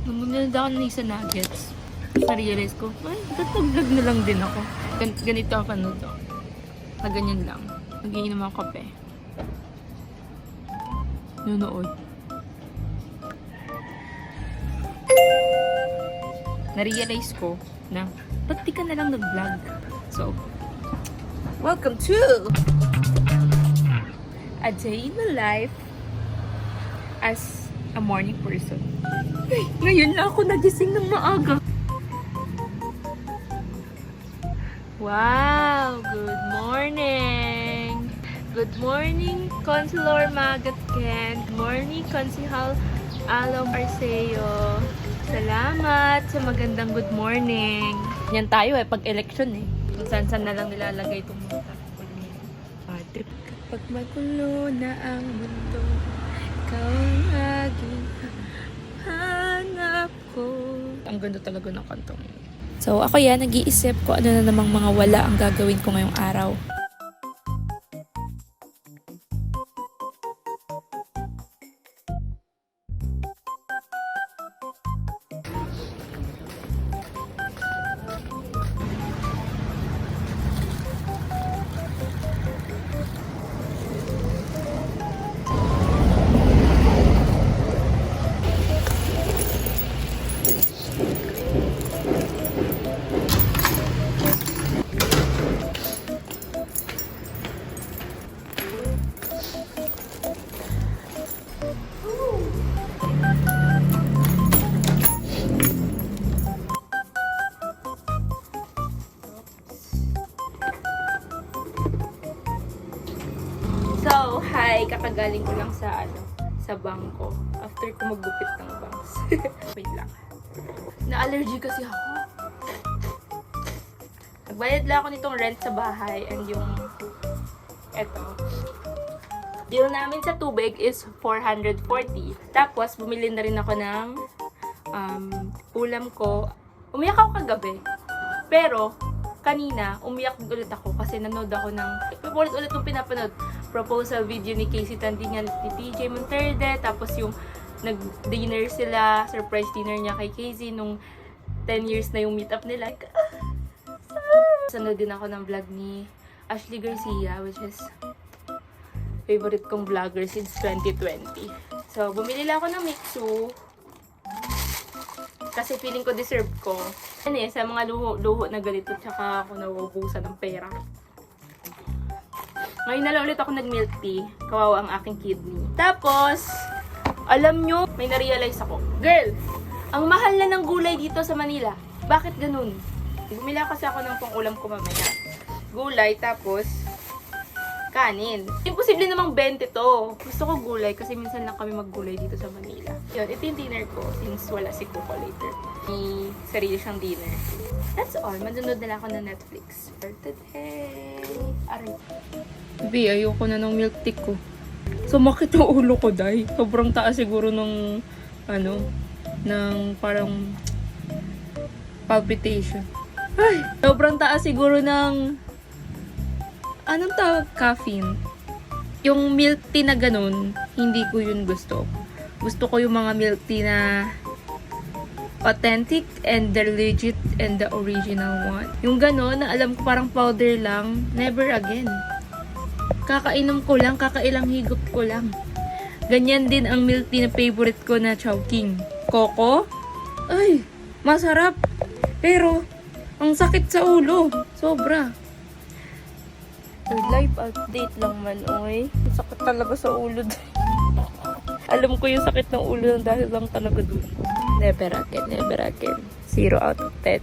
Namunod ako ng isa nuggets. Na-realize ko, ay, nag-vlog na lang din ako. Ganito ako to. Na ganyan lang. Nagiinom ako kape. Nunood. Na-realize ko na, ba't di ka na lang nag-vlog? So, welcome to a day in the life as a morning person. Ay, ngayon lang ako nagising ng maaga. Wow! Good morning! Good morning, Consular Magat Ken. Good morning, Consihal Alom Arceo. Salamat sa magandang good morning. Yan tayo pag election Kung saan-saan na lang nilalagay itong mga trip. Kapag magulo na ang mundo, ikaw ang aking hanap ko. Ang ganda talaga ng kantong. So ako nag-iisip ko ano na namang mga wala ang gagawin ko ngayong araw. So, hi! Kakagaling ko lang sa bangko. After ko maggupit ng bangs. Wait lang. Na-allergy kasi ako. Nagbayad lang ako nitong rent sa bahay and yung bill namin sa tubig is 440. Tapos, bumili na rin ako ng ulam ko. Umiyak ako kagabi. Pero, kanina, umiyak ulit ako kasi nanood ako ng ulit yung pinapanood proposal video ni Casey Tandingan ni TJ Monterde, tapos yung nag-dinner sila, surprise dinner niya kay Casey nung 10 years na yung meet up nila. Sunod din ako ng vlog ni Ashley Garcia, which is favorite kong vlogger since 2020. So, bumili lang ako ng Mixu kasi feeling ko deserve ko. Sa mga luho na ganito, tsaka ako nauubusan ng pera. Ngayon na lang ulit ako nag-milk tea. Kawawa ang aking kidney. Tapos, alam nyo, may na-realize ako. Girl, ang mahal na ng gulay dito sa Manila. Bakit ganun? Bumila kasi ako ng pang-ulam ko mamaya. Gulay, tapos kanin. Imposible namang 20 to. Gusto ko gulay kasi minsan lang kami maggulay dito sa Manila. Yun, ito yung dinner ko since wala si Coco later. May sarili siyang dinner. That's all. Manunod na lang ako ng Netflix for today. Aray. Baby, ayoko na ng milk tea ko. Sumakit ang ulo ko, day. Sobrang taas siguro ng ng parang palpitation. Ay, sobrang taas siguro ng anong tawag? Caffeine. Yung milk tea na ganun, hindi ko yun gusto. Gusto ko yung mga milk tea na authentic and the legit and the original one. Yung ganun, na alam ko parang powder lang, never again. Kakainom ko lang, kakailang higop ko lang. Ganyan din ang milk tea na favorite ko na Chowking. Coco? Ay, masarap. Pero, ang sakit sa ulo. Sobra. Life update lang man, oy. Sakit talaga sa ulo. Alam ko yung sakit ng ulo dahil lang talaga dun. Never again, never again. 0 out of 10.